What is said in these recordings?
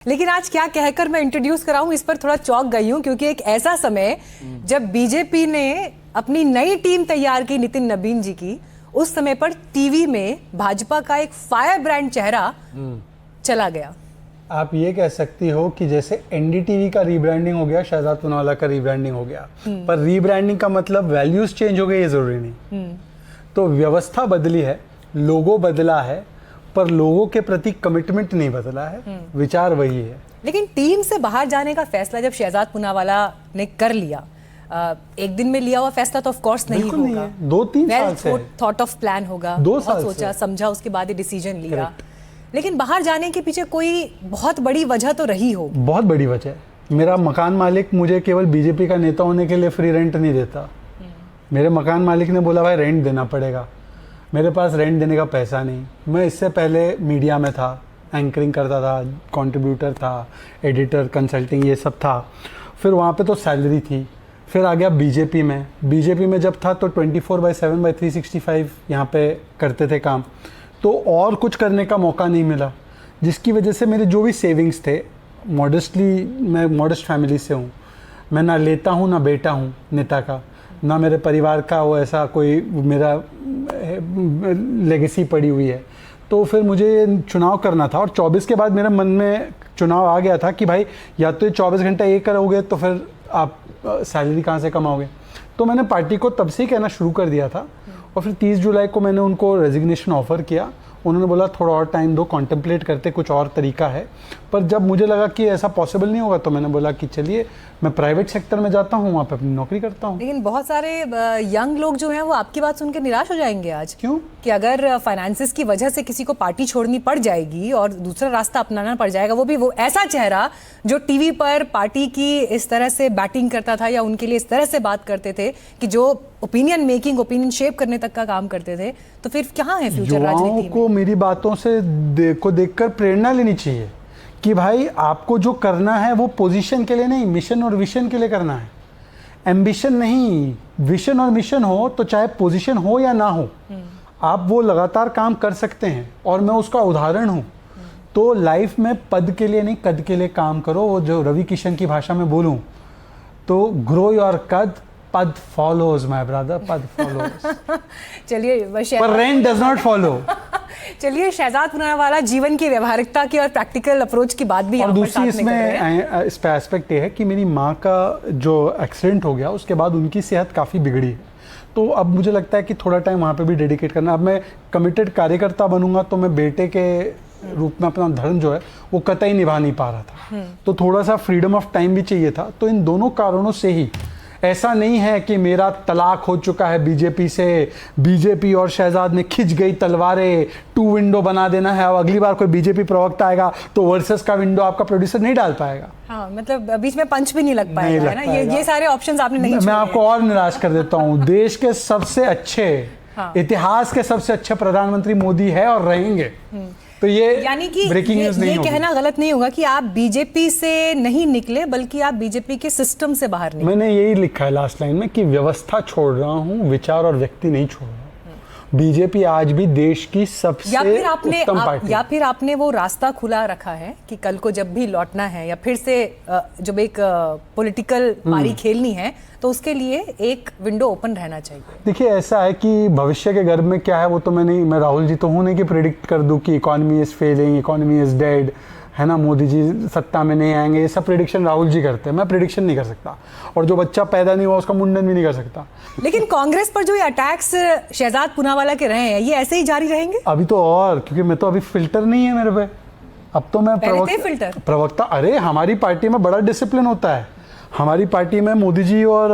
लेकिन आज क्या कहकर मैं इंट्रोड्यूस कराऊं, इस पर थोड़ा चौंक गई हूं, क्योंकि एक ऐसा समय जब बीजेपी ने अपनी नई टीम तैयार की नितिन नबीन जी की, उस समय पर टीवी में भाजपा का एक फायर ब्रांड चेहरा चला गया। आप ये कह सकती हो कि जैसे एनडीटीवी का रीब्रांडिंग हो गया, शहजाद पूनावाला का रीब्रांडिंग हो गया, पर रीब्रांडिंग का मतलब वैल्यूज चेंज हो गए ये जरूरी नहीं। तो व्यवस्था बदली है, लोगो बदला है, पर लोगों के प्रति कमिटमेंट नहीं बदला है, विचार वही है। लेकिन टीम से बाहर जाने का फैसला जब शहजाद पूनावाला ने कर लिया, एक दिन में लिया हुआ फैसला तो ऑफ कोर्स नहीं होगा, नहीं है। 2-3 साल से थॉट ऑफ प्लान होगा, 2 बहुत साल सोचा समझा, उसके बाद ये डिसीजन लिया। Correct. लेकिन बाहर जाने के पीछे कोई बहुत बड़ी वजह तो रही हो। बहुत बड़ी वजह है। मेरा मकान मालिक मुझे केवल बीजेपी का नेता होने के लिए फ्री रेंट नहीं देता। मेरे मकान मालिक ने बोला भाई रेंट देना पड़ेगा, मेरे पास रेंट देने का पैसा नहीं। मैं इससे पहले मीडिया में था, एंकरिंग करता था, कंट्रीब्यूटर था, एडिटर, कंसल्टिंग, ये सब था। फिर वहाँ पे तो सैलरी थी। फिर आ गया बीजेपी में। बीजेपी में जब था तो 24/7/365 यहाँ पे करते थे काम, तो और कुछ करने का मौका नहीं मिला, जिसकी वजह से मेरे जो भी सेविंग्स थे, मॉडेस्टली, मैं मॉडेस्ट फैमिली से हूँ, मैं ना लेता हूँ ना बेटा हूँ नेता का, ना मेरे परिवार का वो ऐसा कोई मेरा लेगेसी पड़ी हुई है। तो फिर मुझे चुनाव करना था, और 24 के बाद मेरे मन में चुनाव आ गया था कि भाई या तो ये 24 घंटा ये करोगे तो फिर आप सैलरी कहाँ से कमाओगे। तो मैंने पार्टी को तब से ही कहना शुरू कर दिया था, और फिर 30 जुलाई को मैंने उनको रेजिग्नेशन ऑफ़र किया। उन्होंने बोला थोड़ा और टाइम दो, कॉन्टेम्पलेट करते, कुछ और तरीका है। पर जब मुझे लगा कि ऐसा पॉसिबल नहीं होगा तो मैंने बोला कि चलिए मैं प्राइवेट सेक्टर में जाता हूँ, वहाँ पे अपनी नौकरी करता हूँ। लेकिन बहुत सारे यंग लोग जो हैं वो आपकी बात सुन के निराश हो जाएंगे आज। क्यों? कि अगर फाइनेंसिस की वजह से किसी को पार्टी छोड़नी पड़ जाएगी और दूसरा रास्ता अपनाना पड़ जाएगा, वो भी वो ऐसा चेहरा जो टीवी पर पार्टी की इस तरह से बैटिंग करता था या उनके लिए इस तरह से बात करते थे कि जो ओपिनियन मेकिंग, ओपिनियन शेप करने तक का काम करते थे, तो फिर कहाँ है फ्यूचर राजनीति में? को मेरी बातों से देखकर प्रेरणा लेनी चाहिए कि भाई आपको जो करना है वो पोजीशन के लिए नहीं, मिशन और विशन के लिए करना है। एम्बिशन नहीं, विशन और मिशन हो तो चाहे पोजीशन हो या ना हो, आप वो लगातार काम कर सकते हैं, और मैं उसका उदाहरण हूँ। तो लाइफ में पद के लिए नहीं, कद के लिए काम करो। वो जो रवि किशन की भाषा में बोलूँ तो ग्रो योर कद, पद फॉलोज माय ब्रदर, पद फॉलोज। चलिए, पर रेंट डज नॉट फॉलो। चलिए, शहजाद पूनावाला जीवन की व्यवहारिकता की और प्रैक्टिकल अप्रोच की बात भी और दूसरी इसमें इस पे एस्पेक्ट ये है कि मेरी माँ का जो एक्सीडेंट हो गया उसके बाद उनकी सेहत काफ़ी बिगड़ी है। तो अब मुझे लगता है कि थोड़ा टाइम वहाँ पे भी डेडिकेट करना। अब मैं कमिटेड कार्यकर्ता बनूंगा तो मैं बेटे के रूप में अपना धर्म जो है वो कतई निभा नहीं पा रहा था, तो थोड़ा सा फ्रीडम ऑफ टाइम भी चाहिए था। तो इन दोनों कारणों से ही, ऐसा नहीं है कि मेरा तलाक हो चुका है बीजेपी से, बीजेपी और शहजाद ने खिंच गई तलवारें, 2 विंडो बना देना है, अब अगली बार कोई बीजेपी प्रवक्ता आएगा तो वर्सेस का विंडो आपका प्रोड्यूसर नहीं डाल पाएगा। हाँ, मतलब बीच में पंच भी नहीं लग पाएगा, है ना? ये सारे ऑप्शंस आपने नहीं छोड़े। मैं आपको और निराश कर देता हूँ। देश के सबसे अच्छे, इतिहास के सबसे अच्छे प्रधानमंत्री मोदी है और रहेंगे। तो ये यानी कि ब्रेकिंग न्यूज़ नहीं होगी। ये कहना गलत नहीं होगा कि आप बीजेपी से नहीं निकले, बल्कि आप बीजेपी के सिस्टम से बाहर निकले। मैंने यही लिखा है लास्ट लाइन में कि व्यवस्था छोड़ रहा हूँ, विचार और व्यक्ति नहीं छोड़ रहा हूँ। बीजेपी आज भी देश की सबसे उत्तम पार्टी। या फिर आपने वो रास्ता खुला रखा है कि कल को जब भी लौटना है या फिर से जब एक पॉलिटिकल पारी खेलनी है तो उसके लिए एक विंडो ओपन रहना चाहिए। देखिए, ऐसा है कि भविष्य के गर्भ में क्या है वो तो मैं राहुल जी तो हूँ नहीं कि प्रिडिक्ट कर दूं कि economy is failing, economy is dead, है ना, मोदी जी सत्ता में नहीं आएंगे। ये सब प्रिडिक्शन राहुल जी करते हैं, मैं प्रिडिक्शन नहीं कर सकता, और जो बच्चा पैदा नहीं हुआ उसका मुंडन भी नहीं कर सकता। लेकिन कांग्रेस पर जो ये अटैक्स शहजाद पूनावाला के रहे हैं, ये ऐसे ही जारी रहेंगे अभी तो, और क्योंकि मैं तो अभी फिल्टर नहीं है मेरे पे, अब तो मैं प्रवक्ता। अरे हमारी पार्टी में बड़ा डिसिप्लिन होता है। हमारी पार्टी में मोदी जी और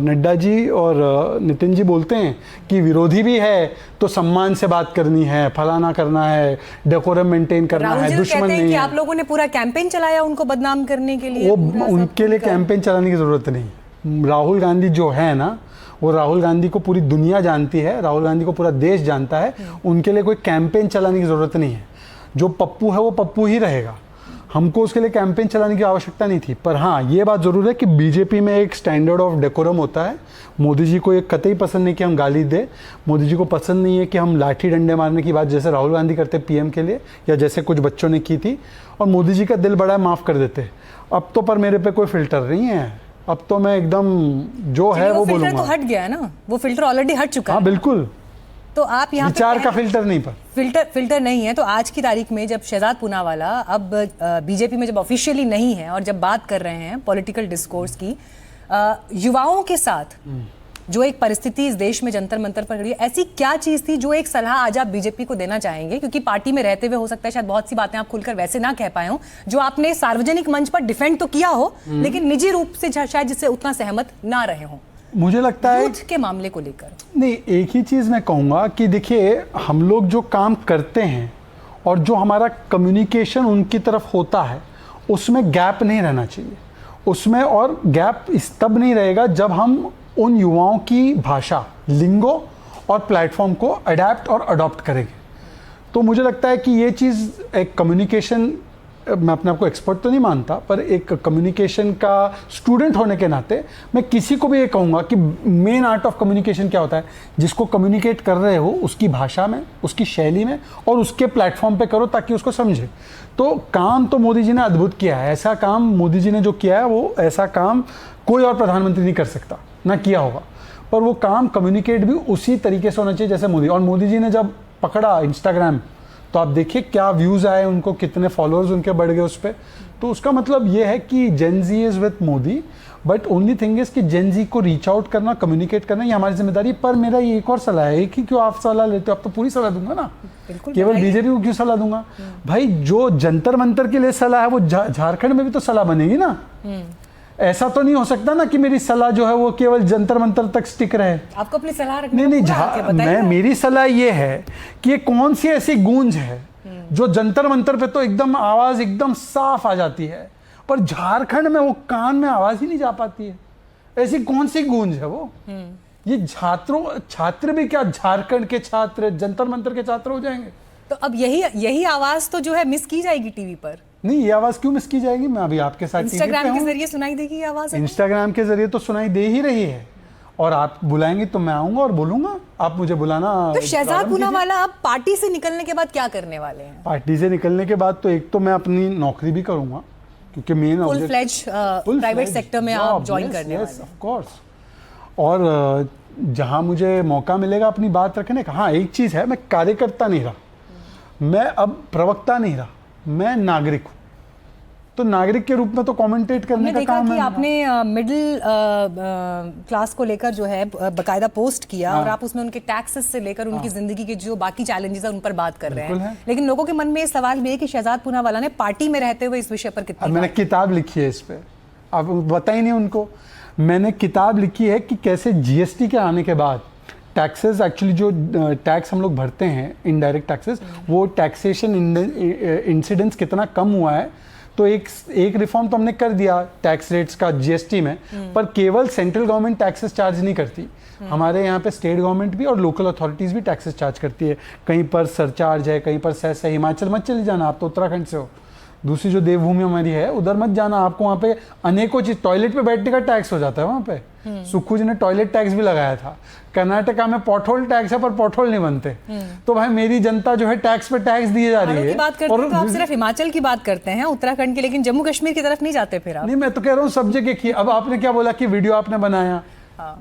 नड्डा जी और नितिन जी बोलते हैं कि विरोधी भी है तो सम्मान से बात करनी है, फलाना करना है, डेकोरम मेंटेन करना है, दुश्मन नहीं है। आप लोगों ने पूरा कैंपेन चलाया उनको बदनाम करने के लिए। वो उनके लिए कैंपेन चलाने की जरूरत नहीं। राहुल गांधी जो है ना, वो राहुल गांधी को पूरी दुनिया जानती है, राहुल गांधी को पूरा देश जानता है। उनके लिए कोई कैंपेन चलाने की जरूरत नहीं है। जो पप्पू है वो पप्पू ही रहेगा। हमको उसके लिए कैंपेन चलाने की आवश्यकता नहीं थी। पर हाँ, ये बात ज़रूर है कि बीजेपी में एक स्टैंडर्ड ऑफ डेकोरम होता है। मोदी जी को ये कतई पसंद नहीं कि हम गाली दे, मोदी जी को पसंद नहीं है कि हम लाठी डंडे मारने की बात जैसे राहुल गांधी करते पीएम के लिए, या जैसे कुछ बच्चों ने की थी, और मोदी जी का दिल बड़ा है, माफ़ कर देते। अब तो पर मेरे पे कोई फ़िल्टर नहीं है, अब तो मैं एकदम जो है वो फिल्टर बोलूँगा। तो हट गया है ना, वो फिल्टर ऑलरेडी हट चुका हाँ है। बिल्कुल, तो आप यहाँ विचार का फिल्टर नहीं, पर फिल्टर नहीं है। तो आज की तारीख में जब शहजाद पूनावाला अब बीजेपी में जब ऑफिशियली नहीं है और जब बात कर रहे हैं पॉलिटिकल डिस्कोर्स की, युवाओं के साथ जो एक परिस्थिति इस देश में जंतर मंतर पर खड़ी है, ऐसी क्या चीज थी जो एक सलाह आज आप बीजेपी को देना चाहेंगे? क्योंकि पार्टी में रहते हुए हो सकता है शायद बहुत सी बातें आप खुलकर वैसे ना कह पाए हो जो आपने सार्वजनिक मंच पर डिफेंड तो किया हो, लेकिन निजी रूप से शायद जिससे उतना सहमत ना रहे हो। मुझे लगता है यूथ के मामले को लेकर नहीं, एक ही चीज़ मैं कहूँगा कि देखिए, हम लोग जो काम करते हैं और जो हमारा कम्युनिकेशन उनकी तरफ होता है उसमें गैप नहीं रहना चाहिए उसमें। और गैप इस तब नहीं रहेगा जब हम उन युवाओं की भाषा, लिंगो और प्लेटफॉर्म को अडेप्ट और अडॉप्ट करेंगे। तो मुझे लगता है कि ये चीज़ एक कम्युनिकेशन, मैं अपने आप को एक्सपर्ट तो नहीं मानता, पर एक कम्युनिकेशन का स्टूडेंट होने के नाते मैं किसी को भी ये कहूँगा कि मेन आर्ट ऑफ कम्युनिकेशन क्या होता है, जिसको कम्युनिकेट कर रहे हो उसकी भाषा में, उसकी शैली में और उसके प्लेटफॉर्म पे करो ताकि उसको समझे। तो काम तो मोदी जी ने अद्भुत किया है, ऐसा काम मोदी जी ने जो किया है वो ऐसा काम कोई और प्रधानमंत्री नहीं कर सकता, ना किया होगा। पर वो काम कम्युनिकेट भी उसी तरीके से होना चाहिए जैसे मोदी। और मोदी जी ने जब पकड़ा इंस्टाग्राम, तो आप देखिए क्या व्यूज़ आए उनको, कितने फॉलोअर्स उनके बढ़ गए उस पर। तो उसका मतलब ये है कि Gen Z is with Modi, but only thing is कि जेन जी को रीच आउट करना, कम्युनिकेट करना, ये हमारी जिम्मेदारी। पर मेरा ये एक और सलाह है, एक ही क्यों आप सलाह लेते हो, आप तो पूरी सलाह दूंगा ना, केवल बीजेपी को क्यों सलाह दूंगा भाई? जो जंतर मंतर के लिए सलाह है वो झारखंड में भी तो सलाह बनेगी ना। ऐसा तो नहीं हो सकता ना कि मेरी सलाह जो है वो केवल जंतर मंतर तक स्टिक रहे। आपको अपनी सलाह रखने नहीं, मेरी सलाह ये है कि ये कौन सी ऐसी गूंज है जो जंतर मंतर पे तो एकदम आवाज एकदम साफ आ जाती है, पर झारखंड में वो कान में आवाज ही नहीं जा पाती है। ऐसी कौन सी गूंज है वो? ये छात्र भी क्या झारखंड के छात्र जंतर मंतर के छात्र हो जाएंगे? तो अब यही आवाज तो जो है मिस की जाएगी टीवी पर। नहीं, ये आवाज क्यों मिस की जाएगी? मैं अभी आपके साथ इंस्टाग्राम के जरिए सुनाई देगी ये आवाज। इंस्टाग्राम के जरिए तो सुनाई दे ही रही है, और आप बुलाएंगे तो मैं आऊंगा और बोलूंगा। आप मुझे बुलाना। तो शहजाद पूनावाला अब पार्टी से निकलने के बाद क्या करने वाले हैं? पार्टी से निकलने के बाद तो एक तो मैं अपनी नौकरी भी करूंगा, क्योंकि मेन फुल फ्लेज प्राइवेट सेक्टर में आप ज्वाइन करने वाले हैं। Of course. और जहां मुझे मौका मिलेगा अपनी बात रखने का। हाँ, एक चीज है, मैं कार्यकर्ता नहीं रहा, मैं अब प्रवक्ता नहीं रहा, मैं नागरिक हूँ। तो नागरिक के रूप में तो कमेंटेट करने का काम है। आपने मिडिल क्लास को लेकर जो है बकायदा पोस्ट किया, और आप उसमें उनके टैक्सेस से लेकर उनकी जिंदगी के जो बाकी चैलेंजेस है उन पर बात कर रहे हैं। लेकिन लोगों के मन में सवाल भी है कि शहजाद पूनावाला ने पार्टी में रहते हुए इस विषय पर कितनी मैंने किताब लिखी है इस पे, आप बता ही नहीं उनको। मैंने किताब लिखी है कि कैसे जीएसटी के आने के बाद टैक्सेस, एक्चुअली जो टैक्स हम लोग भरते हैं इनडायरेक्ट टैक्सेस, वो टैक्सेशन इंसिडेंस कितना कम हुआ है। तो एक रिफॉर्म तो हमने कर दिया टैक्स रेट्स का जीएसटी में, पर केवल सेंट्रल गवर्नमेंट टैक्सेस चार्ज नहीं करती, हमारे यहाँ पे स्टेट गवर्नमेंट भी और लोकल अथॉरिटीज़ भी टैक्सेस चार्ज करती है। कहीं पर सरचार्ज है, कहीं पर सेस है। हिमाचल मत चले जाना, आप तो उत्तराखंड से हो, दूसरी जो देवभूमि हमारी है उधर मत जाना, आपको वहाँ पे अनेकों चीज, टॉयलेट पे बैठने का टैक्स हो जाता है वहाँ पे। सुक्खू जी ने टॉयलेट टैक्स भी लगाया था। कर्नाटका में पॉटहोल टैक्स है, पर पॉटहोल नहीं बनते। तो भाई मेरी जनता जो है टैक्स पे टैक्स दिए जा रही है। बात करते हैं तो आप सिर्फ हिमाचल की बात करते हैं, उत्तराखंड की, लेकिन जम्मू कश्मीर की तरफ नहीं जाते फिर आप? नहीं, मैं तो कह रहा हूँ सब जगह की। अब आपने क्या बोला कि वीडियो आपने बनाया,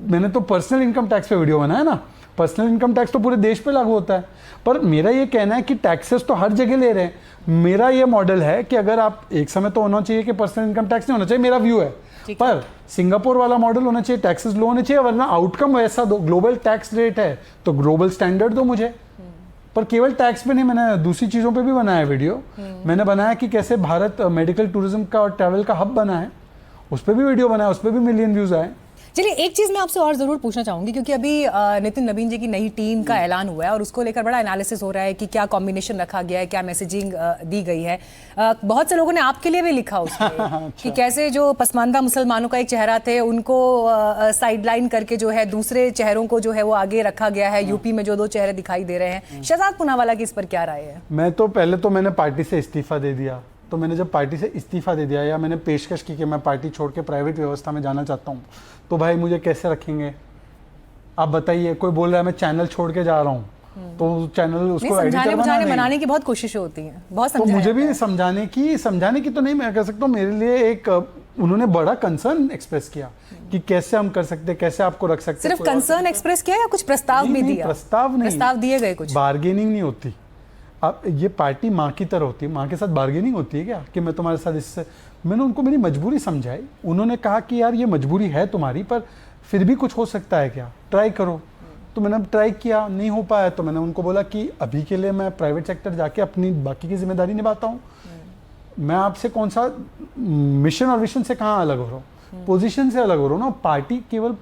मैंने तो पर्सनल इनकम टैक्स पे वीडियो बनाया ना। पर्सनल इनकम टैक्स तो पूरे देश पे लागू होता है, पर मेरा ये कहना है कि टैक्सेस तो हर जगह ले रहे हैं। मेरा ये मॉडल है कि अगर आप, एक समय तो होना चाहिए कि पर्सनल इनकम टैक्स नहीं होना चाहिए, मेरा व्यू है, पर सिंगापुर वाला मॉडल होना चाहिए, टैक्सेस लो होने चाहिए, वरना आउटकम वैसा दो। ग्लोबल टैक्स रेट है तो ग्लोबल स्टैंडर्ड दो मुझे। पर केवल टैक्स पे नहीं, मैंने दूसरी चीज़ों पे भी बनाया वीडियो। मैंने बनाया कि कैसे भारत मेडिकल टूरिज्म का और ट्रैवल का हब बना है, उस पर भी वीडियो बनाया, उस पर भी मिलियन व्यूज आए। चलिए, एक चीज़ मैं आपसे और ज़रूर पूछना चाहूँगी, क्योंकि अभी नितिन नवीन जी की नई टीम का ऐलान हुआ है और उसको लेकर बड़ा एनालिसिस हो रहा है कि क्या कॉम्बिनेशन रखा गया है, क्या मैसेजिंग दी गई है। बहुत से लोगों ने आपके लिए भी लिखा उसमें अच्छा। कि कैसे जो पसमानदा मुसलमानों का एक चेहरा थे उनको साइडलाइन करके जो है दूसरे चेहरों को जो है वो आगे रखा गया है। यूपी में जो दो चेहरे दिखाई दे रहे हैं, शहजाद पूनावाला की इस पर क्या राय है? मैं तो पहले तो मैंने पार्टी से इस्तीफा दे दिया, तो मैंने जब पार्टी से इस्तीफा दे दिया या मैंने पेशकश की कि मैं पार्टी छोड़ के प्राइवेट व्यवस्था में जाना चाहता हूँ, तो भाई मुझे कैसे रखेंगे आप बताइए। कोई बोल रहा है मैं चैनल छोड़ के जा रहा हूँ, तो चैनल उसको समझाने बुझाने मनाने की बहुत कोशिशें होती हैं, बहुत तो मुझे भी समझाने की तो नहीं मैं कह सकता हूँ, मेरे लिए एक उन्होंने बड़ा कंसर्न एक्सप्रेस किया कि कैसे हम कर सकते, कैसे आपको रख सकते। सिर्फ कंसर्न एक्सप्रेस किया या कुछ प्रस्ताव भी दिया? प्रस्ताव दिए गए कुछ? बार्गेनिंग नहीं होती। अब ये पार्टी माँ की तरह होती है, माँ के साथ बार्गेनिंग होती है क्या कि मैं तुम्हारे साथ इससे, मैंने उनको मेरी मजबूरी समझाई। उन्होंने कहा कि यार ये मजबूरी है तुम्हारी, पर फिर भी कुछ हो सकता है क्या, ट्राई करो। तो मैंने ट्राई किया, नहीं हो पाया तो मैंने उनको बोला कि अभी के लिए मैं प्राइवेट सेक्टर जाके अपनी बाकी की जिम्मेदारी निभाता हूँ। मैं आपसे कौन सा मिशन और विजन से कहाँ अलग हो रहा हूँ, पोजीशन से अलग हो रहा हूँ ना। पार्टी केवल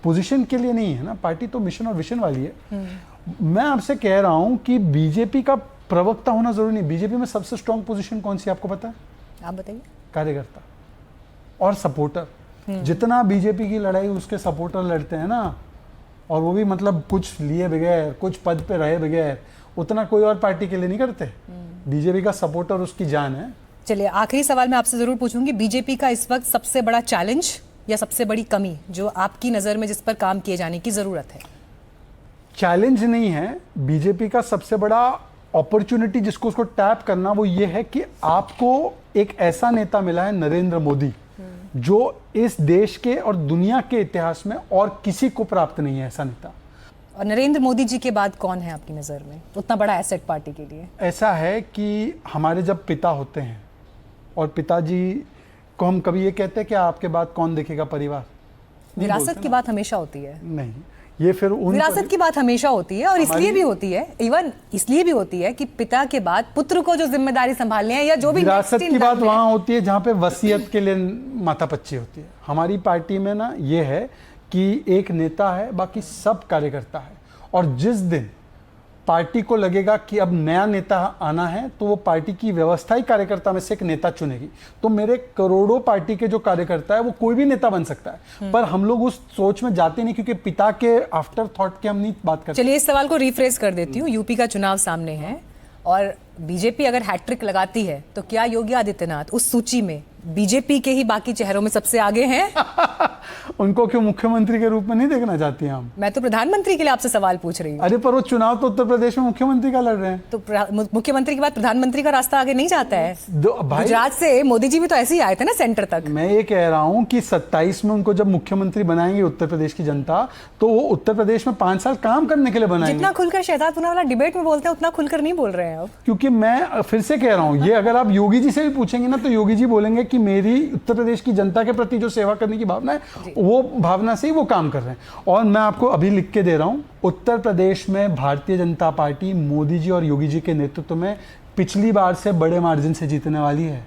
पोजीशन के लिए नहीं है ना, पार्टी तो मिशन और विजन वाली है। मैं आपसे कह रहा हूँ कि बीजेपी का प्रवक्ता होना जरूरी नहीं। बीजेपी में सबसे स्ट्रॉन्ग पोजीशन कौन सी आपको पता है? आप बताइए। कार्यकर्ता और सपोर्टर। जितना बीजेपी की लड़ाई उसके सपोर्टर लड़ते हैं ना, और वो भी मतलब कुछ लिए बगैर, कुछ पद पे रहे बगैर, उतना कोई और पार्टी के लिए नहीं करते। बीजेपी का सपोर्टर उसकी जान है। चलिए आखिरी सवाल मैं आपसे जरूर पूछूंगी, बीजेपी का इस वक्त सबसे बड़ा चैलेंज या सबसे बड़ी कमी जो आपकी नजर में जिस पर काम किए जाने की जरूरत है? चैलेंज नहीं है, बीजेपी का सबसे बड़ा अपॉर्चुनिटी जिसको उसको टैप करना वो ये है कि आपको एक ऐसा नेता मिला है, नरेंद्र मोदी, जो इस देश के और दुनिया के इतिहास में और किसी को प्राप्त नहीं है ऐसा नेता। और नरेंद्र मोदी जी के बाद कौन है आपकी नज़र में उतना बड़ा एसेट पार्टी के लिए? ऐसा है कि हमारे जब पिता होते हैं और पिताजी को हम कभी ये कहते हैं कि आपके बाद कौन देखेगा परिवार? विरासत की बात हमेशा होती है। नहीं, ये फिर विरासत की बात हमेशा होती है, और इसलिए भी होती है, इवन इसलिए भी होती है कि पिता के बाद पुत्र को जो जिम्मेदारी संभालनी है या जो भी विरासत की बात वहां होती है जहां पे वसीयत के लिए माथापच्ची होती है। हमारी पार्टी में ना ये है कि एक नेता है, बाकी सब कार्यकर्ता है, और जिस दिन पार्टी को लगेगा कि अब नया नेता आना है तो वो पार्टी की व्यवस्थाई कार्यकर्ता में से एक नेता चुनेगी। तो मेरे करोड़ों पार्टी के जो कार्यकर्ता है वो कोई भी नेता बन सकता है, पर हम लोग उस सोच में जाते नहीं क्योंकि पिता के आफ्टर थॉट के हम नहीं बात करते। चलिए इस सवाल को रिफ्रेश कर देती हूँ। यूपी का चुनाव सामने है और बीजेपी अगर हैट्रिक लगाती है तो क्या योगी आदित्यनाथ उस सूची में बीजेपी के ही बाकी चेहरों में सबसे आगे हैं? उनको क्यों मुख्यमंत्री के रूप में नहीं देखना चाहती हैं हम? मैं तो प्रधानमंत्री के लिए आपसे सवाल पूछ रही हूँ। अरे पर वो चुनाव तो उत्तर प्रदेश में मुख्यमंत्री का लड़ रहे हैं। तो मुख्यमंत्री के बाद प्रधानमंत्री का रास्ता आगे नहीं जाता है? गुजरात से मोदी जी भी तो ऐसे ही आए थे ना सेंटर तक। मैं ये कह रहा हूँ कि 27 में उनको जब मुख्यमंत्री बनाएंगे उत्तर प्रदेश की जनता, तो वो उत्तर प्रदेश में 5 साल काम करने के लिए बनाएंगे। जितना खुलकर शहजाद पूनावाला डिबेट में बोलते हैं उतना खुलकर नहीं बोल रहे हैं अब। क्योंकि मैं फिर से कह रहा हूँ, ये अगर आप योगी जी से भी पूछेंगे ना तो योगी जी बोलेंगे कि मेरी उत्तर प्रदेश की जनता के प्रति जो सेवा करने की भावना है वो भावना से ही वो काम कर रहे हैं। और मैं आपको अभी लिख के दे रहा हूँ, उत्तर प्रदेश में भारतीय जनता पार्टी मोदी जी और योगी जी के नेतृत्व में पिछली बार से बड़े मार्जिन से जीतने वाली है।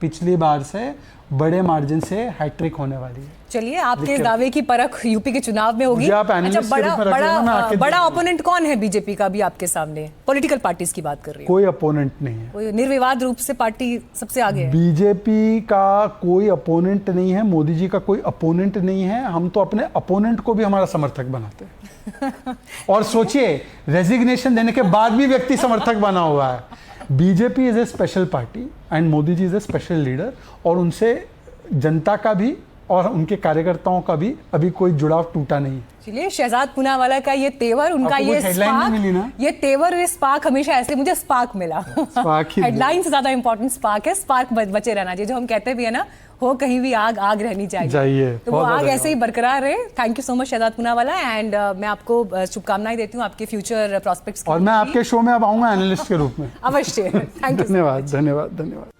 पिछली बार से बड़े मार्जिन से हैट्रिक होने वाली है। चलिए आपके इस दावे की परख यूपी के चुनाव में होगी। अच्छा, बड़ा ओपोनेंट कौन है बीजेपी का भी आपके सामने? पॉलिटिकल पार्टीज की बात कर रही हूँ। कोई अपोनेंट नहीं है, कोई निर्विवाद रूप से पार्टी सबसे आगे है। बीजेपी का कोई अपोनेंट नहीं है, मोदी जी का कोई अपोनेंट नहीं है। हम तो अपने अपोनेंट को भी हमारा समर्थक बनाते हैं। और सोचिए, रेजिग्नेशन देने के बाद भी व्यक्ति समर्थक बना हुआ है। BJP is a special party and Modi ji is a special leader, और उनसे जनता का भी और उनके कार्यकर्ताओं का भी अभी कोई जुड़ाव टूटा नहीं है। चलिए शहजाद पूनावाला का ये तेवर, उनका ये स्पार्क, ये तेवर, ये स्पार्क हमेशा ऐसे मुझे स्पार्क मिला। हेडलाइन से ज्यादा इंपॉर्टेंट स्पार्क है। स्पार्क बचे रहना चाहिए, जो हम कहते भी है ना, हो कहीं भी आग आग रहनी चाहिए। तो वो आग ऐसे ही बरकरार रहे। Thank you so much Shehzad Poonawalla, and मैं आपको शुभकामनाएं देती हूँ आपके फ्यूचर प्रॉस्पेक्ट्स। और मैं आपके शो में अब आऊंगा एनालिस्ट के रूप में। अवश्य। Thank you. धन्यवाद।